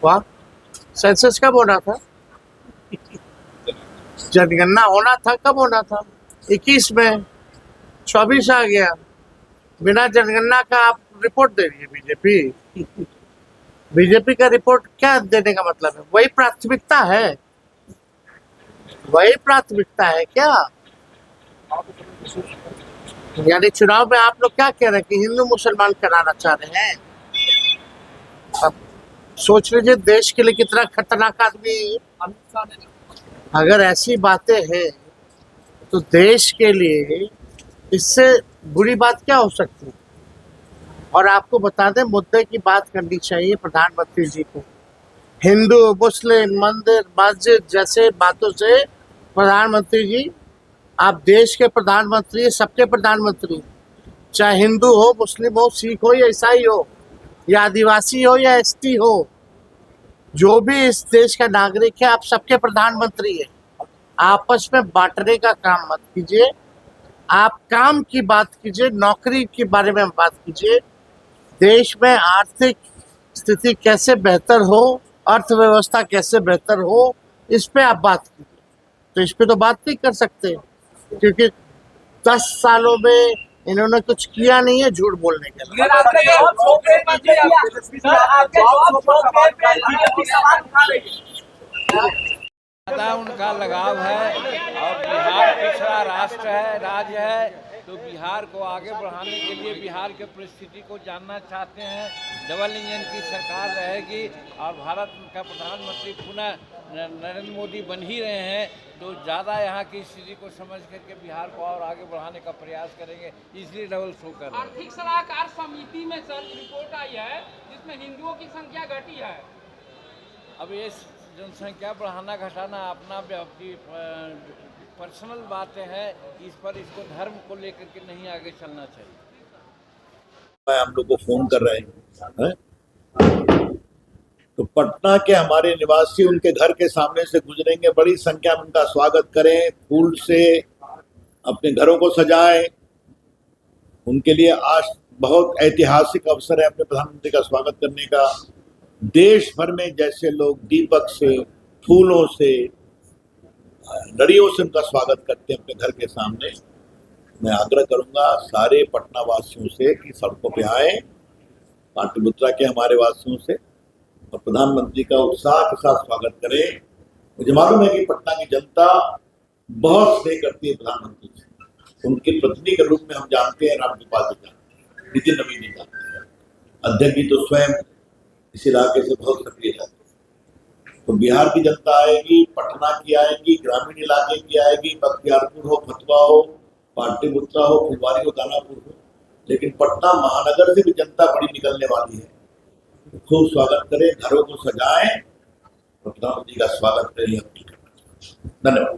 वाह, सेंसस कब होना था? जनगणना होना था, कब होना था? 21 में, 24 आ गया। बिना जनगणना का आप रिपोर्ट दे रही है बीजेपी। बीजेपी का रिपोर्ट क्या देने का मतलब है? वही प्राथमिकता है, वही प्राथमिकता है क्या? यानी चुनाव में आप लोग क्या कह रहे हैं कि हिंदू मुसलमान कराना चाह रहे हैं? अब सोच लीजिए देश के लिए कितना खतरनाक आदमी। अगर ऐसी बातें हैं तो देश के लिए इससे बुरी बात क्या हो सकती है? और आपको बता दें, मुद्दे की बात करनी चाहिए प्रधानमंत्री जी को। हिंदू मुस्लिम मंदिर मस्जिद जैसे बातों से प्रधानमंत्री जी, आप देश के प्रधानमंत्री, सबके प्रधानमंत्री, चाहे हिंदू हो मुस्लिम हो सिख हो या ईसाई हो या आदिवासी हो या एसटी हो, जो भी इस देश का नागरिक है, आप सबके प्रधानमंत्री है। आपस में बांटने का काम मत कीजिए, आप काम की बात कीजिए, नौकरी के बारे में बात कीजिए। देश में आर्थिक स्थिति कैसे बेहतर हो, अर्थव्यवस्था कैसे बेहतर हो, इस पे आप बात कीजिए। तो इस पे तो बात नहीं कर सकते, क्योंकि 10 सालों में इन्होंने कुछ किया नहीं है झूठ बोलने के लिए। ज्यादा उनका लगाव है और बिहार पिछड़ा राष्ट्र है, राज्य है, तो बिहार को आगे बढ़ाने के लिए बिहार के परिस्थिति को जानना चाहते हैं। डबल इंजन की सरकार रहेगी और भारत का प्रधानमंत्री पुनः नरेंद्र मोदी बन ही रहे हैं, तो ज़्यादा यहाँ की स्थिति को समझ करके बिहार को और आगे बढ़ाने का प्रयास करेंगे, इसलिए डबल शो कर रहे हैं। आर्थिक सलाहकार समिति में सर रिपोर्ट आई है जिसमें हिंदुओं की संख्या घटी है। अब ये जनसंख्या बढ़ाना घटाना अपना पर्सनल बातें हैं, इस पर इसको धर्म को लेकर के नहीं आगे चलना चाहिए। हम लोग को फोन कर रहे हैं, तो पटना के हमारे निवासी उनके घर के सामने से गुजरेंगे, बड़ी संख्या में उनका स्वागत करें, फूल से अपने घरों को सजाएं। उनके लिए आज बहुत ऐतिहासिक अवसर है अपने प्रधानमंत्री का स्वागत करने का। देश भर में जैसे लोग दीपक से, फूलों से, लड़ियों से उनका स्वागत करते हैं अपने घर के सामने, मैं आग्रह करूंगा सारे पटना वासियों से कि सड़कों पे आए, पाटलिपुत्रा के हमारे वासियों से, और प्रधानमंत्री का उत्साह के साथ स्वागत करें। मुझे मालूम है कि पटना की जनता बहुत स्नेह करती है प्रधानमंत्री से। उनके प्रतिनिधि के रूप में हम जानते हैं रामकृपाल जी जानते हैं, नितिन नवीन जी जानते हैं, अध्यक्ष जी तो स्वयं इस इलाके से बहुत सक्रिय रहते हैं। तो बिहार की जनता आएगी, पटना की आएगी, ग्रामीण इलाके की आएगी, बख्तियारपुर हो, फतुहा हो, पाटलिपुत्रा हो, फुलवारी हो, दानापुर हो, लेकिन पटना महानगर से भी जनता बड़ी निकलने वाली है। तो खूब स्वागत करें, घरों को सजाएं, प्रधानमंत्री का स्वागत करें। धन्यवाद।